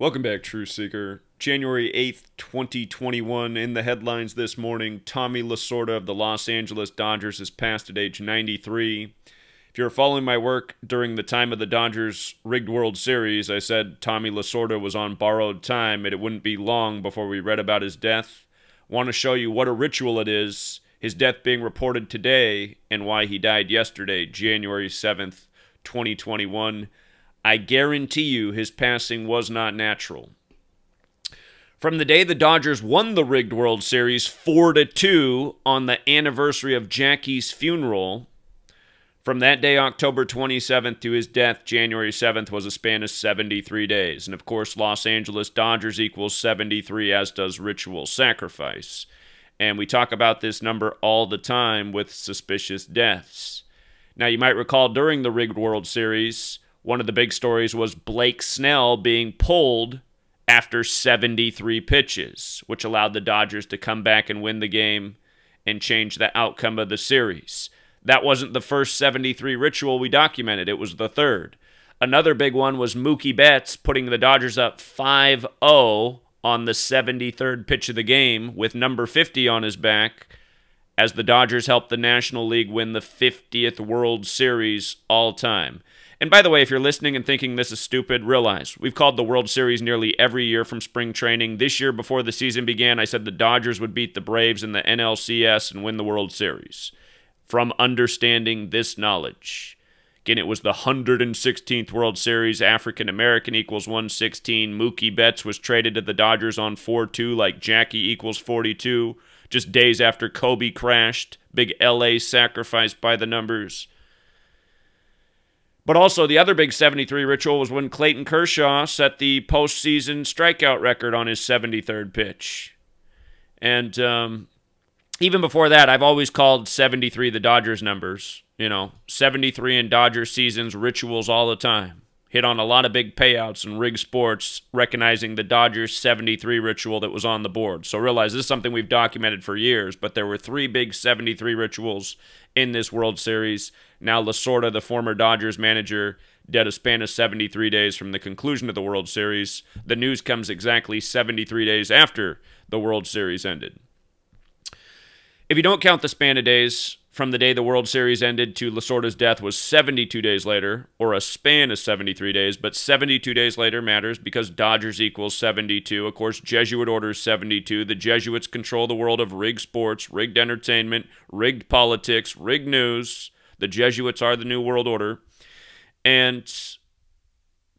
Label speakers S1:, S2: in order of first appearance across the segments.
S1: Welcome back, Truth Seeker. January 8th, 2021. In the headlines this morning, Tommy Lasorda of the Los Angeles Dodgers has passed at age 93. If you're following my work during the time of the Dodgers' rigged World Series, I said Tommy Lasorda was on borrowed time and it wouldn't be long before we read about his death. Want to show you what a ritual it is, his death being reported today, and why he died yesterday, January 7th, 2021. I guarantee you his passing was not natural. From the day the Dodgers won the rigged World Series 4-2 on the anniversary of Jackie's funeral, from that day, October 27th, to his death, January 7th, was a span of 73 days. And of course, Los Angeles Dodgers equals 73, as does ritual sacrifice. And we talk about this number all the time with suspicious deaths. Now, you might recall during the rigged World Series, one of the big stories was Blake Snell being pulled after 73 pitches, which allowed the Dodgers to come back and win the game and change the outcome of the series. That wasn't the first 73 ritual we documented. It was the third. Another big one was Mookie Betts putting the Dodgers up 5-0 on the 73rd pitch of the game with number 50 on his back as the Dodgers helped the National League win the 50th World Series all time. And by the way, if you're listening and thinking this is stupid, realize we've called the World Series nearly every year from spring training. This year, before the season began, I said the Dodgers would beat the Braves in the NLCS and win the World Series. From understanding this knowledge. Again, it was the 116th World Series. African American equals 116. Mookie Betts was traded to the Dodgers on 4-2 like Jackie equals 42. Just days after Kobe crashed. Big LA sacrifice by the numbers. But also, the other big 73 ritual was when Clayton Kershaw set the postseason strikeout record on his 73rd pitch. And even before that, I've always called 73 the Dodgers numbers. 73 in Dodgers seasons, rituals all the time. Hit on a lot of big payouts in rigged sports, recognizing the Dodgers 73 ritual that was on the board. So realize this is something we've documented for years, but there were three big 73 rituals in this World Series. Now Lasorda, the former Dodgers manager, dead a span of 73 days from the conclusion of the World Series. The news comes exactly 73 days after the World Series ended. If you don't count the span of days from the day the World Series ended to Lasorda's death was 72 days later, or a span of 73 days, but 72 days later matters because Dodgers equals 72. Of course, Jesuit order is 72. The Jesuits control the world of rigged sports, rigged entertainment, rigged politics, rigged news. The Jesuits are the New World Order. And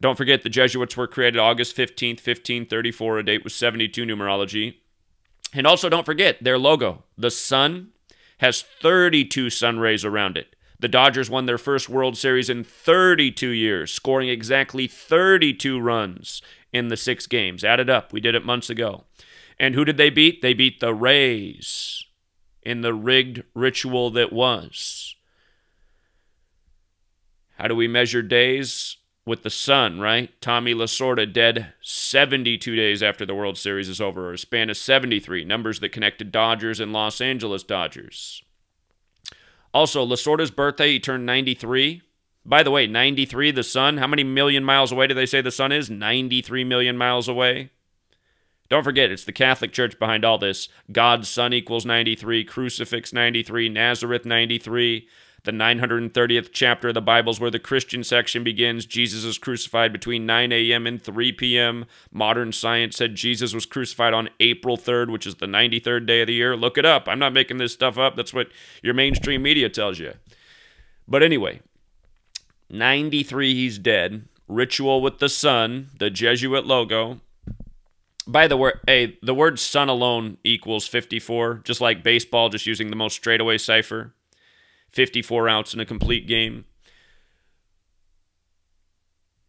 S1: don't forget, the Jesuits were created August 15th, 1534, a date with 72 numerology. And also don't forget their logo. The sun has 32 sun rays around it. The Dodgers won their first World Series in 32 years, scoring exactly 32 runs in the 6 games. Added up. We did it months ago. And who did they beat? They beat the Rays in the rigged ritual that was. How do we measure days? With the sun, right? Tommy Lasorda dead 72 days after the World Series is over, or a span of 73, numbers that connected Dodgers and Los Angeles Dodgers. Also, Lasorda's birthday, he turned 93. By the way, 93, the sun, how many million miles away do they say the sun is? 93 million miles away. Don't forget, it's the Catholic Church behind all this. God's Son equals 93, Crucifix 93, Nazareth 93. The 930th chapter of the Bible is where the Christian section begins. Jesus is crucified between 9 a.m. and 3 p.m. Modern science said Jesus was crucified on April 3rd, which is the 93rd day of the year. Look it up. I'm not making this stuff up. That's what your mainstream media tells you. But anyway, 93, he's dead. Ritual with the sun, the Jesuit logo. By the way, hey, the word sun alone equals 54, just like baseball, just using the most straightaway cipher. 54 outs in a complete game.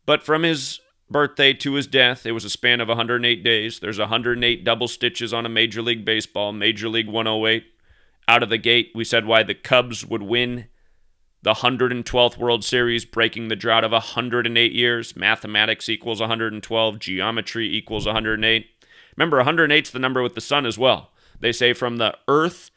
S1: But from his birthday to his death, it was a span of 108 days. There's 108 double stitches on a Major League Baseball, Major League 108. Out of the gate, we said why the Cubs would win the 112th World Series, breaking the drought of 108 years. Mathematics equals 112. Geometry equals 108. Remember, 108 is the number with the sun as well. They say from the Earth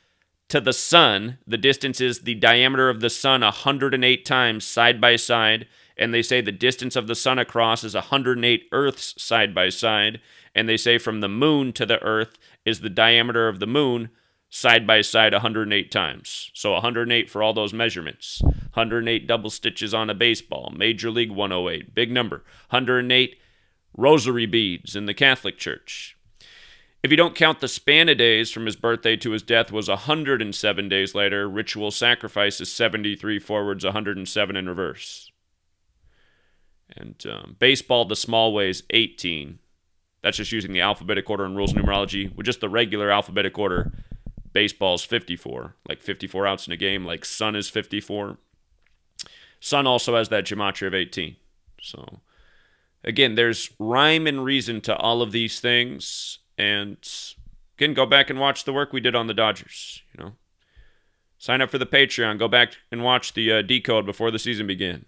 S1: to the sun, the distance is the diameter of the sun 108 times side by side, And they say the distance of the sun across is 108 Earths side by side. And they say from the moon to the Earth is the diameter of the moon side by side 108 times. So 108 for all those measurements. 108 double stitches on a baseball. Major League 108. Big number. 108 rosary beads in the Catholic Church. If you don't count the span of days from his birthday to his death was 107 days later, ritual sacrifice is 73 forwards, 107 in reverse. And baseball, the small way is 18. That's just using the alphabetic order and rules of numerology. With just the regular alphabetic order, baseball's 54. Like 54 outs in a game, like sun is 54. Sun also has that gematria of 18. So, again, there's rhyme and reason to all of these things. And again, go back and watch the work we did on the Dodgers. You know, sign up for the Patreon. Go back and watch the Decode before the season began.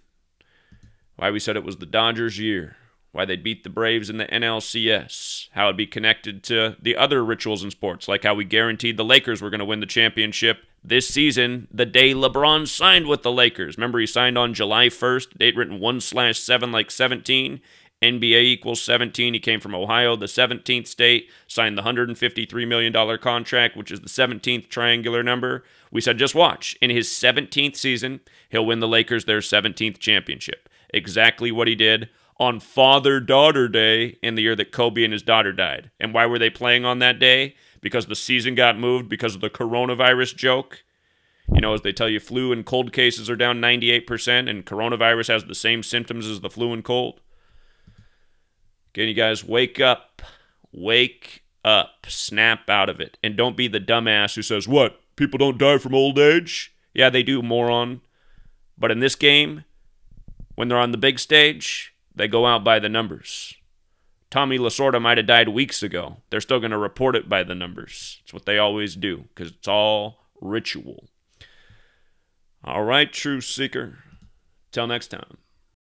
S1: Why we said it was the Dodgers' year. Why they'd beat the Braves in the NLCS. How it'd be connected to the other rituals in sports, like how we guaranteed the Lakers were going to win the championship this season, the day LeBron signed with the Lakers. Remember, he signed on July 1st, date written 1/7 like 17. NBA equals 17. He came from Ohio, the 17th state, signed the $153 million contract, which is the 17th triangular number. We said, just watch. In his 17th season, he'll win the Lakers their 17th championship. Exactly what he did on Father-Daughter Day in the year that Kobe and his daughter died. And why were they playing on that day? Because the season got moved because of the coronavirus joke. You know, as they tell you, flu and cold cases are down 98%, and coronavirus has the same symptoms as the flu and cold. Again, you guys, wake up. Wake up. Snap out of it. And don't be the dumbass who says, what, people don't die from old age? Yeah, they do, moron. But in this game, when they're on the big stage, they go out by the numbers. Tommy Lasorda might have died weeks ago. They're still going to report it by the numbers. It's what they always do, because it's all ritual. All right, Truth Seeker. Till next time.